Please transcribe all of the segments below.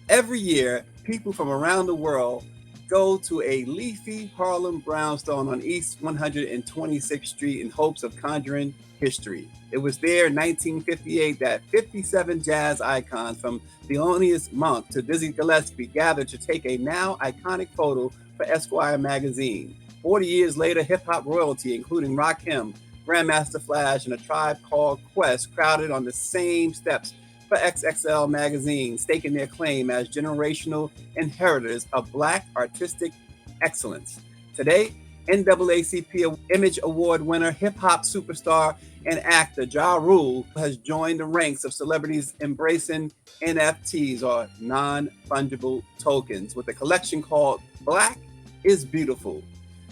Every year, people from around the world go to a leafy Harlem brownstone on East 126th Street in hopes of conjuring history. It was there in 1958 that 57 jazz icons from Thelonious Monk to Dizzy Gillespie gathered to take a now iconic photo for Esquire magazine. 40 years later, hip hop royalty, including Rakim, Grandmaster Flash, and a tribe called Quest, crowded on the same steps for XXL magazine, staking their claim as generational inheritors of Black artistic excellence. Today, NAACP Image Award winner, hip hop superstar, and actor JaRule has joined the ranks of celebrities embracing NFTs, or non fungible tokens, with a collection called Black is Beautiful.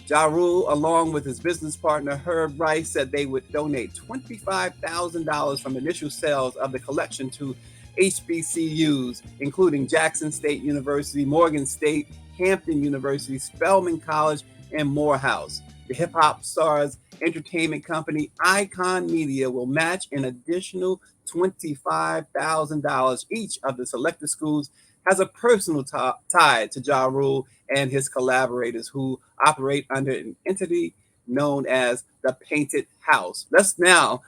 JaRule, along with his business partner Herb Rice, said they would donate $25,000 from initial sales of the collection to HBCUs, including Jackson State University, Morgan State, Hampton University, Spelman College, and Morehouse. The hip hop stars entertainment company Icon Media will match an additional $25,000. Each of the selected schools has a personal tie to JaRule and his collaborators, who operate under an entity known as the Painted House. Let's now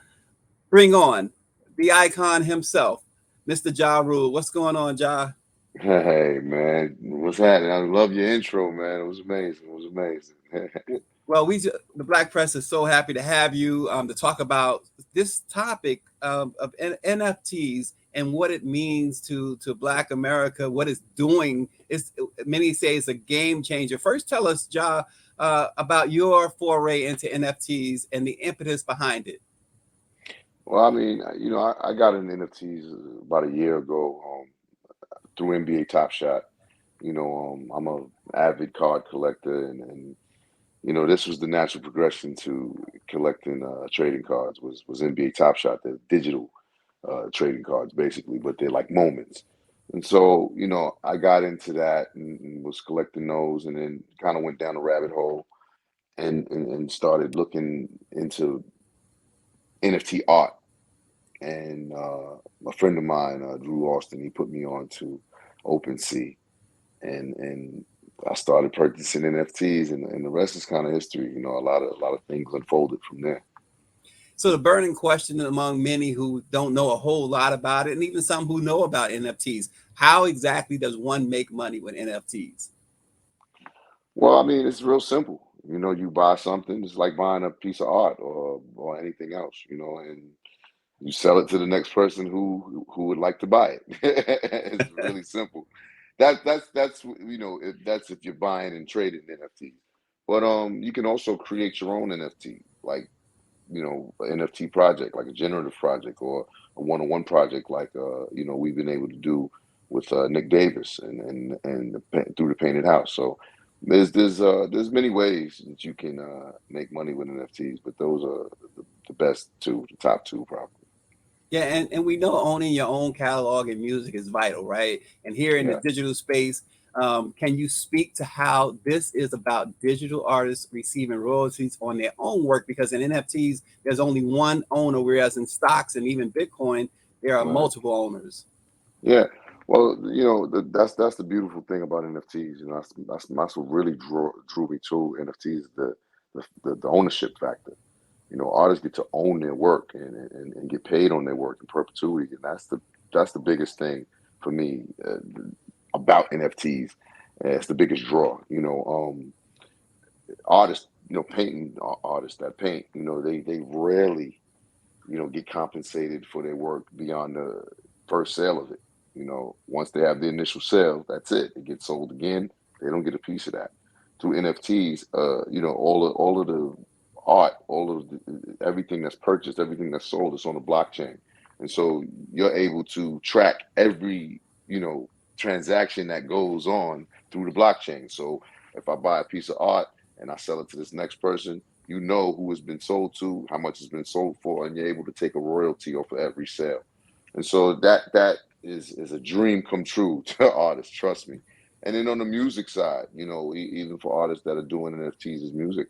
bring on the icon himself, Mr. JaRule. What's going on, Ja? Hey man, what's happening? I love your intro, man. It was amazing. It was amazing. Well, the Black Press is so happy to have you to talk about this topic of NFTs and what it means to Black America, what it's doing. It's, many say it's a game changer. First, tell us, Ja, about your foray into NFTs and the impetus behind it. Well, I mean, I got in NFTs about a year ago through NBA Top Shot. I'm a avid card collector, and this was the natural progression to collecting trading cards was NBA Top Shot, the digital trading cards, basically, but they're like moments. And so, I got into that and was collecting those, and then kind of went down a rabbit hole and started looking into NFT art. And a friend of mine, Drew Austin, he put me on to OpenSea, and I started purchasing NFTs, and the rest is kind of history. A lot of things unfolded from there. So the burning question among many who don't know a whole lot about it, and even some who know about NFTs, how exactly does one make money with NFTs? Well, I mean, it's real simple. You buy something, it's like buying a piece of art or anything else, and you sell it to the next person who would like to buy it. It's really simple. That's that's if you're buying and trading NFTs. But you can also create your own NFT, like an NFT project, like a generative project or a one-on-one project, like we've been able to do with Nick Davis and through the Painted House. So there's many ways that you can make money with NFTs, but those are the best two, the top two probably. Yeah, and we know owning your own catalog and music is vital, right? And here in the Yeah. digital space, can you speak to how this is about digital artists receiving royalties on their own work? Because in NFTs, there's only one owner, whereas in stocks and even Bitcoin, there are Right. multiple owners. Yeah. Well, that's the beautiful thing about NFTs. That's what really drew me to NFTs, the ownership factor. Artists get to own their work and get paid on their work in perpetuity, and that's the biggest thing for me about NFTs. It's the biggest draw. Artists, painting artists that paint, they rarely get compensated for their work beyond the first sale of it. Once they have the initial sale, that's it. It gets sold again. They don't get a piece of that. Through NFTs, all of the art, all of everything that's purchased, everything that's sold is on the blockchain, and so you're able to track every transaction that goes on through the blockchain. So if I buy a piece of art and I sell it to this next person, you know who it's been sold to, how much it's been sold for, and you're able to take a royalty off of every sale. And so that is a dream come true to artists, trust me. And then on the music side, even for artists that are doing NFTs as music,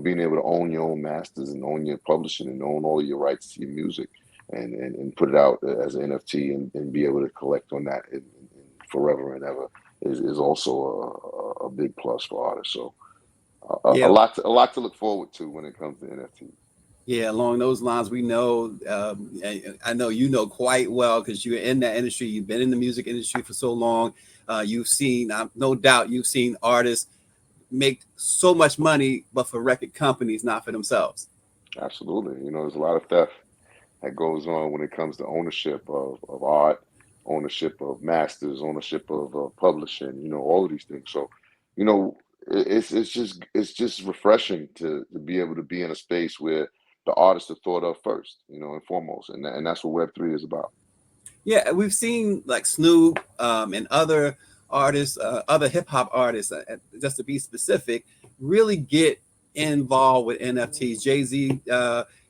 being able to own your own masters and own your publishing and own all your rights to your music and put it out as an NFT and be able to collect on that forever and ever is also a big plus for artists. So a Yeah, lot a lot to look forward to when it comes to NFTs. yeah. Along those lines, we know. I know you know quite well because you're in that industry. You've been in the music industry for so long. You've seen, no doubt, you've seen artists make so much money, but for record companies, not for themselves. Absolutely. There's a lot of theft that goes on when it comes to ownership of art, ownership of masters, ownership of publishing, all of these things. So, you know, it's just refreshing to be able to be in a space where the artists are thought of first, and foremost, and that's what Web3 is about. Yeah, we've seen like Snoop and other artists, other hip hop artists, just to be specific, really get involved with NFTs. Jay Z,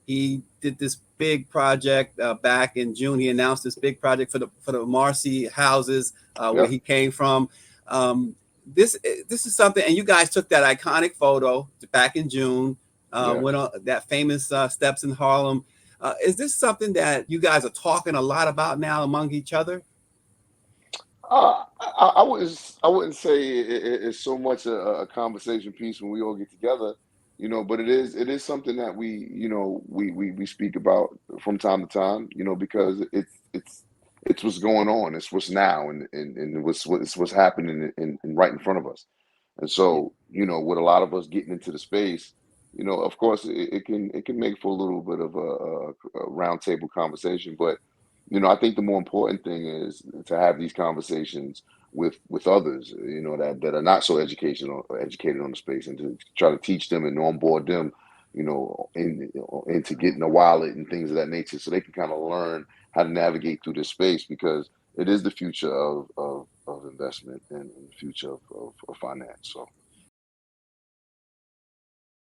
he did this big project back in June. He announced this big project for the Marcy houses where Yep. he came from. Um, this is something, and you guys took that iconic photo back in June. Yes. Went on that famous steps in Harlem. Is this something that you guys are talking a lot about now among each other? I wouldn't say it's so much a conversation piece when we all get together, but it is something that we speak about from time to time, because it's what's going on, it's what's now, and it's what's happening in right in front of us. And Yeah. so, with a lot of us getting into the space, of course, it can make for a little bit of a round table conversation, but I think the more important thing is to have these conversations with others, that are not so educational or educated on the space, and to try to teach them and onboard them, into getting a wallet and things of that nature, so they can kind of learn how to navigate through this space, because it is the future of investment, and the future of finance. So